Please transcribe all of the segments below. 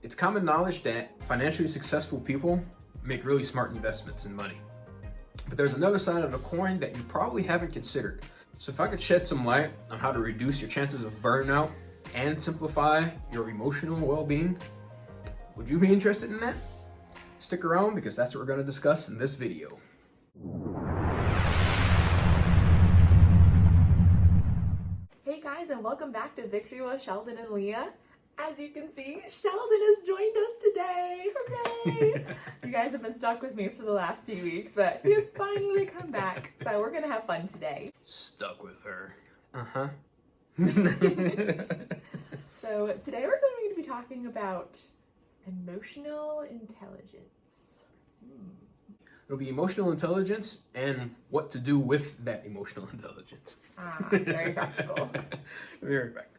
It's common knowledge that financially successful people make really smart investments in money. But there's another side of the coin that you probably haven't considered. So if I could shed some light on how to reduce your chances of burnout and simplify your emotional well-being, would you be interested in that? Stick around because that's what we're going to discuss in this video. Hey guys, and welcome back to Victory with Sheldon and Leah. As you can see, Sheldon has joined us today. Hooray! You guys have been stuck with me for the last 2 weeks, but he has finally come back. So we're gonna have fun today. Stuck with her. Uh-huh. So today we're going to be talking about emotional intelligence. It'll be emotional intelligence and what to do with that emotional intelligence. Very practical. Very practical.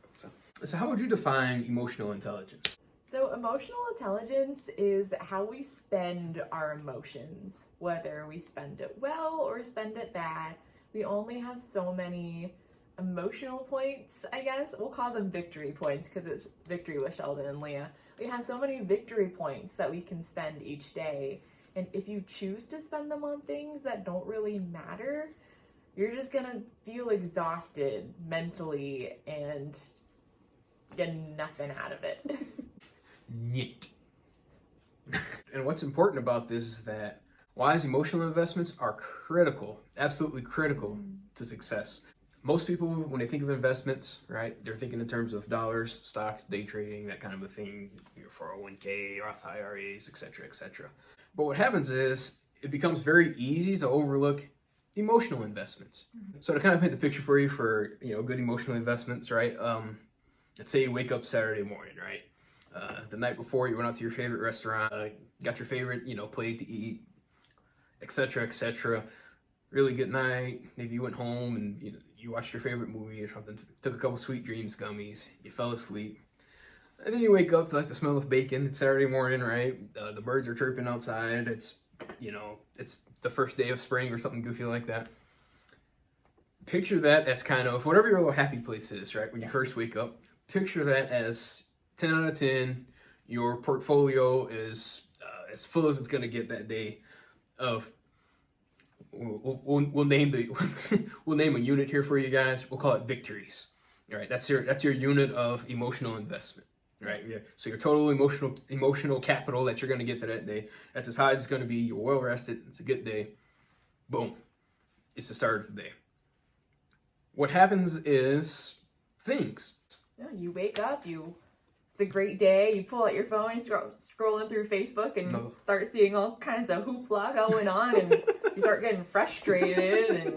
So how would you define emotional intelligence? So emotional intelligence is how we spend our emotions, whether we spend it well or spend it bad. We only have so many emotional points, I guess. We'll call them victory points because it's Victory with Sheldon and Leah. We have so many victory points that we can spend each day. And if you choose to spend them on things that don't really matter, you're just gonna feel exhausted mentally and get nothing out of it. Neat. And what's important about this is that wise emotional investments are critical, absolutely critical to success. Most people, when they think of investments, right, they're thinking in terms of dollars, stocks, day trading, that kind of a thing, your 401k, Roth IRAs, etc., etc. But what happens is it becomes very easy to overlook emotional investments. So to kind of paint the picture for you for, good emotional investments, right? Let's say you wake up Saturday morning, right? The night before you went out to your favorite restaurant, got your favorite, plate to eat, etc., etc. Really good night. Maybe you went home and you watched your favorite movie or something. Took a couple Sweet Dreams gummies. You fell asleep. And then you wake up to like the smell of bacon. It's Saturday morning, right? The birds are chirping outside. It's the first day of spring or something goofy like that. Picture that as kind of whatever your little happy place is, right? When you first wake up, picture that as 10 out of 10. Your portfolio is as full as it's going to get that day. We'll name a unit here for you guys. We'll call it victories. All right, that's your unit of emotional investment. Right, yeah. So your total emotional capital that you're going to get for that day, that's as high as it's going to be. You're well rested. It's a good day. Boom. It's the start of the day. What happens is things. Yeah, you wake up, it's a great day, you pull out your phone, you start scrolling through Facebook and you start seeing all kinds of hoopla going on and you start getting frustrated and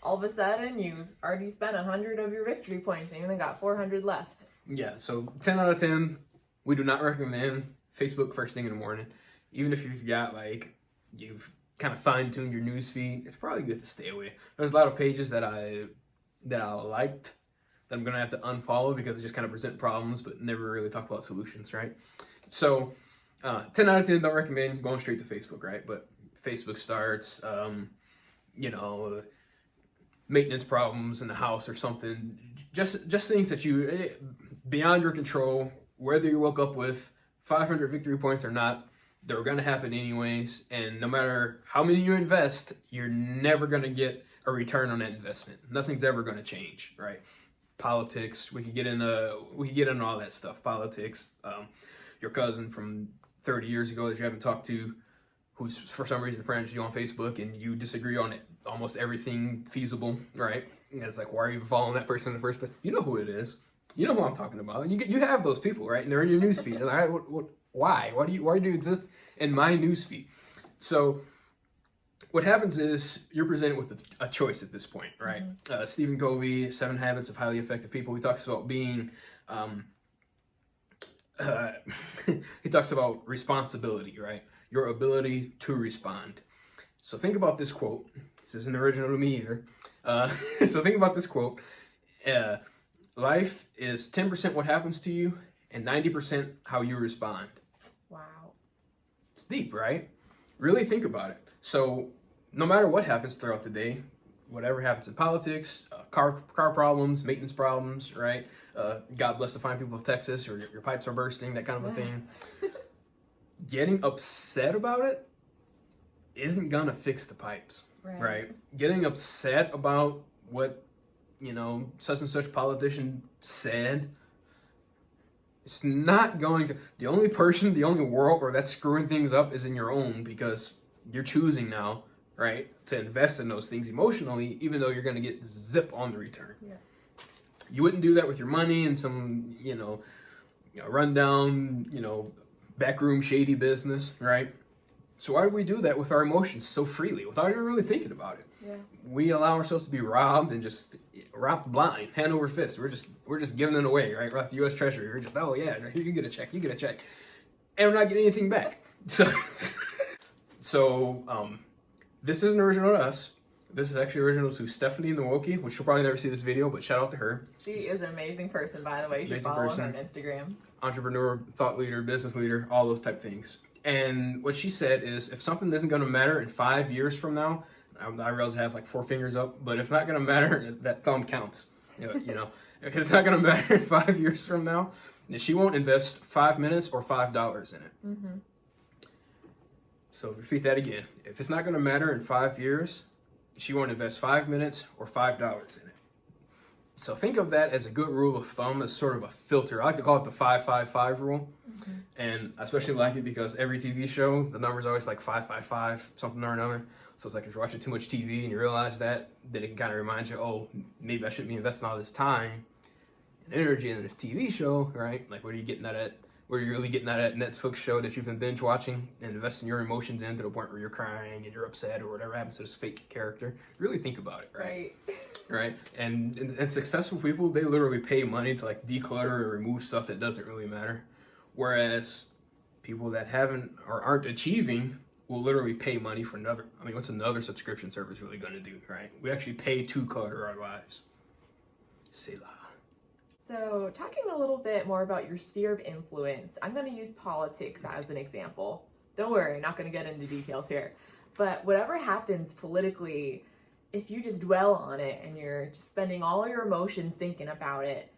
all of a sudden you've already spent 100 of your victory points and you only got 400 left. Yeah, so 10 out of 10, we do not recommend Facebook first thing in the morning. Even if you've kind of fine-tuned your news feed, it's probably good to stay away. There's a lot of pages that I liked that I'm going to have to unfollow because they just kind of present problems but never really talk about solutions, right? So 10 out of 10 don't recommend going straight to Facebook, right? But Facebook starts, maintenance problems in the house or something, just things that you, beyond your control, whether you woke up with 500 victory points or not, they're going to happen anyways. And no matter how many you invest, you're never going to get a return on that investment. Nothing's ever going to change, right? Politics, we could get into all that stuff. Politics, your cousin from 30 years ago that you haven't talked to, who's for some reason friends with you on Facebook, and you disagree on it, almost everything feasible, right? And it's like, why are you following that person in the first place? You know who it is. You know who I'm talking about. You have those people, right? And they're in your newsfeed. All right, why? Why do you exist in my newsfeed? So what happens is you're presented with a choice at this point, right? Stephen Covey, 7 Habits of Highly Effective People, he talks about being, he talks about responsibility, right? Your ability to respond. So think about this quote. This isn't original to me either. So think about this quote. Life is 10% what happens to you and 90% how you respond. Wow. It's deep, right? Really think about it. So no matter what happens throughout the day, whatever happens in politics, car problems, maintenance problems, right? God bless the fine people of Texas, or your pipes are bursting, that kind of a thing. Getting upset about it isn't gonna fix the pipes, right? Getting upset about what, such and such politician said, it's not going to. The only world where that's screwing things up is in your own, because you're choosing now, right, to invest in those things emotionally, even though you're going to get zip on the return. Yeah. You wouldn't do that with your money in some, rundown, backroom shady business, right? So why do we do that with our emotions so freely without even really thinking about it? Yeah. We allow ourselves to be robbed and just robbed blind, hand over fist. We're just giving it away, right? We're like the U.S. Treasury. We're just, oh yeah, you get a check, and we're not getting anything back. So this isn't original to us. This is actually original to Stephanie and the Wokie, which she'll probably never see this video, but shout out to her. She is an amazing person, by the way. You should follow her on Instagram. Entrepreneur, thought leader, business leader, all those type things. And what she said is, if something isn't going to matter in 5 years from now, I realize I have like 4 fingers up, but if it's not going to matter, that thumb counts. If it's not going to matter in 5 years from now, then she won't invest 5 minutes or $5 in it. Mm-hmm. So repeat that again. If it's not going to matter in 5 years, she won't invest 5 minutes or $5 in it. So think of that as a good rule of thumb, as sort of a filter. I like to call it the 5-5-5 rule. Mm-hmm. And I especially like it because every TV show, the number's always like 5-5-5, something or another. So it's like if you're watching too much TV and you realize that, then it can kind of remind you, oh, maybe I shouldn't be investing all this time and energy in this TV show, right? Like, what are you getting at? Where you're really getting at Netflix show that you've been binge watching and investing your emotions in to the point where you're crying and you're upset or whatever happens to this fake character. Really think about it, right? Right. And successful people, they literally pay money to like declutter and remove stuff that doesn't really matter. Whereas people that haven't or aren't achieving will literally pay money for another. I mean, what's another subscription service really going to do, right? We actually pay to clutter our lives. Selah. So talking a little bit more about your sphere of influence, I'm going to use politics as an example. Don't worry, I'm not going to get into details here. But whatever happens politically, if you just dwell on it and you're just spending all your emotions thinking about it,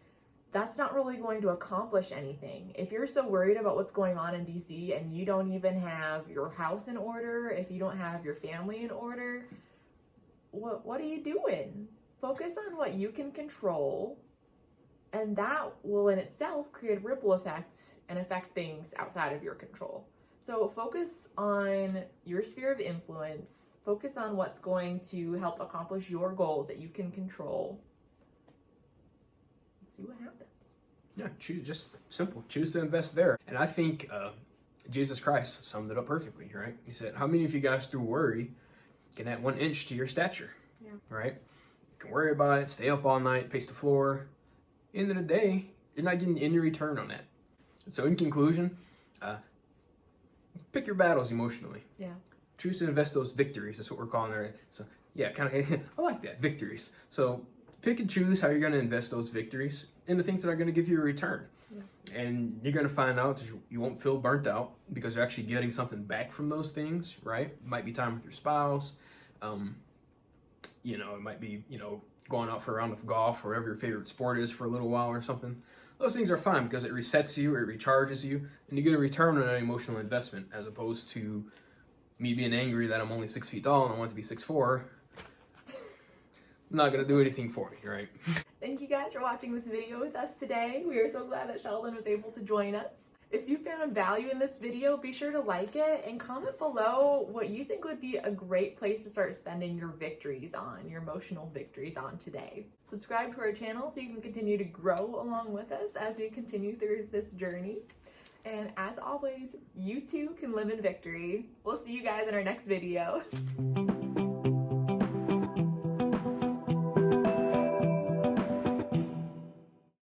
that's not really going to accomplish anything. If you're so worried about what's going on in DC and you don't even have your house in order, if you don't have your family in order, what are you doing? Focus on what you can control. And that will in itself create a ripple effect and affect things outside of your control. So focus on your sphere of influence. Focus on what's going to help accomplish your goals that you can control. See what happens. Yeah, just simple. Choose to invest there. And I think Jesus Christ summed it up perfectly, right? He said, how many of you guys through worry can add 1 inch to your stature? Yeah. Right? You can worry about it, stay up all night, pace the floor. End of the day, you're not getting any return on that. So in conclusion, pick your battles emotionally. Yeah. Choose to invest those victories. That's what we're calling it. So yeah, kind of, I like that, victories. So pick and choose how you're going to invest those victories in the things that are going to give you a return. Yeah. And you're going to find out that you won't feel burnt out because you're actually getting something back from those things, right? It might be time with your spouse. It might be, going out for a round of golf or whatever your favorite sport is for a little while or something. Those things are fun because it resets you, it recharges you, and you get a return on an emotional investment, as opposed to me being angry that I'm only 6 feet tall and I want to be 6'4". Not going to do anything for me, right? Thank you guys for watching this video with us today. We are so glad that Sheldon was able to join us. If you found value in this video, be sure to like it and comment below what you think would be a great place to start spending your victories on, your emotional victories on today. Subscribe to our channel so you can continue to grow along with us as we continue through this journey. And as always, you too can live in victory. We'll see you guys in our next video.